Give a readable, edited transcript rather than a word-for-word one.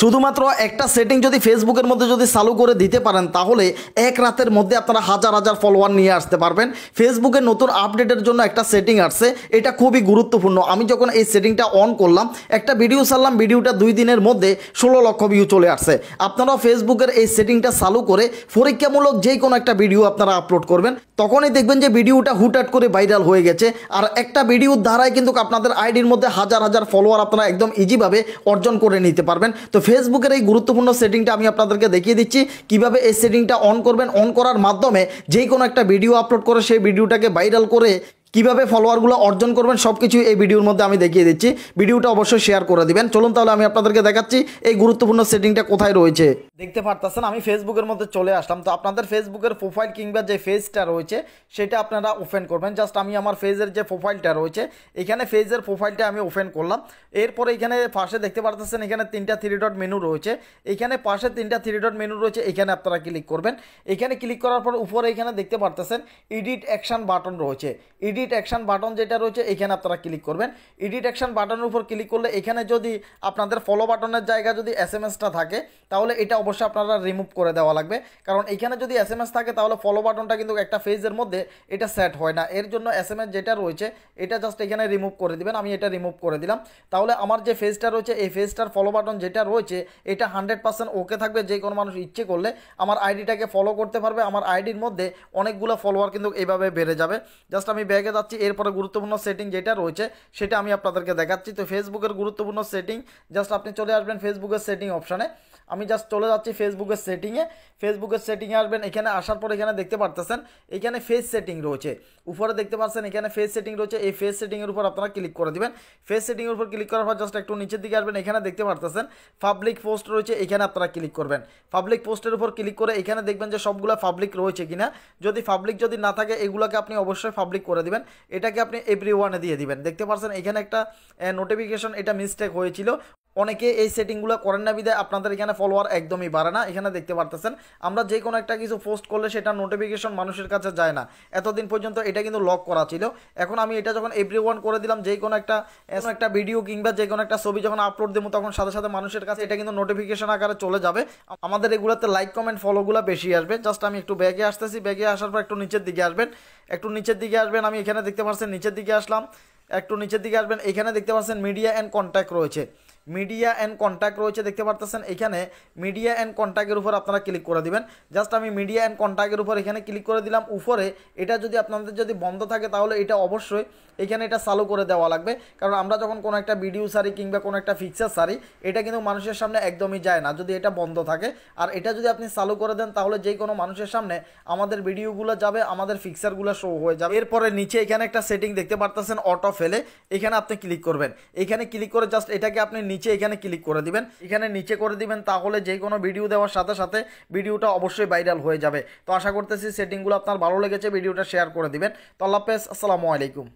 শুধুমাত্র একটা সেটিং যদি ফেসবুকের মধ্যে যদি চালু করে দিতে পারেন তাহলে এক রাতের মধ্যে আপনারা হাজার হাজার ফলোয়ার নিয়ে আসতে পারবেন। ফেসবুকের নতুন আপডেটের জন্য একটা সেটিং আসছে, এটা খুবই গুরুত্বপূর্ণ। আমি যখন এই সেটিংটা অন করলাম, একটা ভিডিও ছাড়লাম, ভিডিওটা 2 দিনের মধ্যে 16 লক্ষ ভিউ চলে আসছে। আপনারাও ফেসবুকের এই সেটিংটা চালু করে পরীক্ষামূলক যে কোনো একটা ভিডিও আপনারা আপলোড করবেন, তখনই দেখবেন যে ভিডিওটা হুটহাট করে ভাইরাল হয়ে গেছে। আর একটা ভিডিওর দ্বারাই কিন্তু আপনাদের আইডির মধ্যে হাজার হাজার ফলোয়ার আপনারা একদম ইজিভাবে অর্জন করে নিতে পারবেন। তো ফেসবুকের এই গুরুত্বপূর্ণ সেটিংটা আমি আপনাদেরকে দেখিয়ে দিচ্ছি কিভাবে এই সেটিংটা অন করবেন। অন করার মাধ্যমে যে কোনো একটা ভিডিও আপলোড করে সেই ভিডিওটাকে ভাইরাল করে কিভাবে ফলোয়ারগুলো অর্জন করবেন সবকিছু এই ভিডিওর মধ্যে আমি দেখিয়ে দিচ্ছি। ভিডিওটা অবশ্যই শেয়ার করে দিবেন। চলুন তাহলে আমি আপনাদেরকে দেখাচ্ছি এই গুরুত্বপূর্ণ সেটিংটা কোথায় রয়েছে। দেখতে পারতেছেন আমি ফেসবুকের মধ্যে চলে আসলাম। তো আপনাদের ফেসবুকের প্রোফাইল কিংবা যে পেজটা রয়েছে সেটা আপনারা ওপেন করবেন। জাস্ট আমি আমার পেজের যে প্রোফাইলটা রয়েছে এখানে পেজের প্রোফাইলটা আমি ওপেন করলাম। এরপরে এখানে পাশে দেখতে পারতেছেন এখানে 3টা 3 ডট মেনু রয়েছে। এখানে পাশে 3টা 3 ডট মেনু রয়েছে, এখানে আপনারা ক্লিক করবেন। এখানে ক্লিক করার পর উপরে এখানে দেখতে পারতেছেন এডিট অ্যাকশন বাটন রয়েছে। এডিট অ্যাকশন বাটন যেটা রয়েছে এখানে আপনারা ক্লিক করবেন। এডিট অ্যাকশন বাটনের উপর ক্লিক করলে এখানে যদি আপনাদের ফলো বাটনের জায়গা যদি এসএমএসটা থাকে তাহলে এটা অবশ্যই আপনারা রিমুভ করে দেওয়া লাগবে। কারণ এখানে যদি এসএমএস থাকে তাহলে ফলো বাটনটা কিন্তু একটা পেজের মধ্যে এটা সেট হয় না। এর জন্য এসএমএস যেটা রয়েছে এটা জাস্ট এখানে রিমুভ করে দিবেন। আমি এটা রিমুভ করে দিলাম। তাহলে আমার যে পেজটা রয়েছে এই পেজটার ফলো বাটন যেটা রয়েছে এটা 100% ওকে থাকবে। যে কোনো মানুষ ইচ্ছে করলে আমার আইডিটাকে ফলো করতে পারবে। আমার আইডির মধ্যে অনেকগুলো ফলোয়ার কিন্তু এইভাবে বেড়ে যাবে। জাস্ট আমি ব্যাগে যাচ্ছি। এরপরে গুরুত্বপূর্ণ সেটিং যেটা রয়েছে সেটা আমি আপনাদেরকে দেখাচ্ছি। তো ফেসবুকের গুরুত্বপূর্ণ সেটিং জাস্ট আপনি চলে আসবেন ফেসবুকের সেটিং অপশানে। আমি জাস্ট চলে যাচ্ছি ফেসবুকের সেটিংয়ে। ফেসবুকের সেটিংয়ে আসবেন। এখানে আসার পর এখানে দেখতে পারতেছেন এখানে ফেস সেটিং রয়েছে। উপরে দেখতে পাচ্ছেন এখানে ফেস সেটিং রয়েছে। এই ফেস সেটিংয়ের উপর আপনারা ক্লিক করে দিবেন। ফেস সেটিংয়ের উপর ক্লিক করার পর জাস্ট একটু নিচের দিকে আসবেন। এখানে দেখতে পারতেছেন পাবলিক পোস্ট রয়েছে, এখানে আপনারা ক্লিক করবেন। পাবলিক পোস্টের উপর ক্লিক করে এখানে দেখবেন যে সবগুলো পাবলিক রয়েছে কিনা। যদি পাবলিক যদি না থাকে এগুলোকে আপনি অবশ্যই পাবলিক করে দিবেন। এটাকে আপনি এভরিওয়ানে দিয়ে দিবেন। দেখতে পাচ্ছেন এখানে একটা নোটিফিকেশন এটা মিস্টেক হয়েছিল। অনেকে এই সেটিংগুলো করেন না বিধায় আপনাদের এখানে ফলোয়ার একদমই বাড়ে না। এখানে দেখতে পারতেছেন আমরা যে কোনো একটা কিছু পোস্ট করলে সেটা নোটিফিকেশন মানুষের কাছে যায় না। এতদিন পর্যন্ত এটা কিন্তু লক করা ছিল। এখন আমি এটা যখন এভরিওয়ান করে দিলাম, যে কোনো একটা ভিডিও কিংবা যে কোনো একটা ছবি যখন আপলোড দেবো তখন সাথে সাথে মানুষের কাছে এটা কিন্তু নোটিফিকেশন আকারে চলে যাবে। আমাদের এগুলোতে লাইক কমেন্ট ফলোগুলো বেশি আসবে। জাস্ট আমি একটু ব্যাগে আসতেছি। ব্যাগে আসার পর একটু নিচের দিকে আসবেন। আমি এখানে দেখতে পাচ্ছেন নিচের দিকে আসলাম। একটু নিচের দিকে আসবেন। এখানে দেখতে পাচ্ছেন মিডিয়া অ্যান্ড কন্ট্যাক্ট রয়েছে। মিডিয়া অ্যান্ড কন্ট্যাক্ট রয়েছে দেখতে পারতেছেন। এখানে মিডিয়া অ্যান্ড কন্ট্যাক্টের উপর আপনারা ক্লিক করে দিবেন। জাস্ট আমি মিডিয়া অ্যান্ড কন্ট্যাক্টের উপর এখানে ক্লিক করে দিলাম। উপরে এটা যদি আপনাদের যদি বন্ধ থাকে তাহলে এটা অবশ্যই এখানে এটা চালু করে দেওয়া লাগবে। কারণ আমরা যখন কোনো একটা ভিডিও সারি কিংবা কোনো একটা পিকচার সারি এটা কিন্তু মানুষের সামনে একদমই যায় না যদি এটা বন্ধ থাকে। আর এটা যদি আপনি চালু করে দেন তাহলে যে কোনো মানুষের সামনে আমাদের ভিডিওগুলো যাবে, আমাদের পিকচারগুলো শো হয়ে যাবে। এরপরে নিচে এখানে একটা সেটিং দেখতে পারতেছেন অটো ফেলে, এখানে আপনি ক্লিক করবেন। এখানে ক্লিক করে জাস্ট এটাকে আপনি নিচে এখানে ক্লিক করে দিবেন। এখানে নিচে করে দিবেন তাহলে যে কোনো ভিডিও দেওয়ার সাথে সাথে ভিডিওটা অবশ্যই ভাইরাল হয়ে যাবে। তো আশা করতেছি সেটিংগুলো আপনার ভালো লেগেছে, ভিডিওটা শেয়ার করে দিবেন। তো আল্লাহ হাফেজ, আসসালামু আলাইকুম।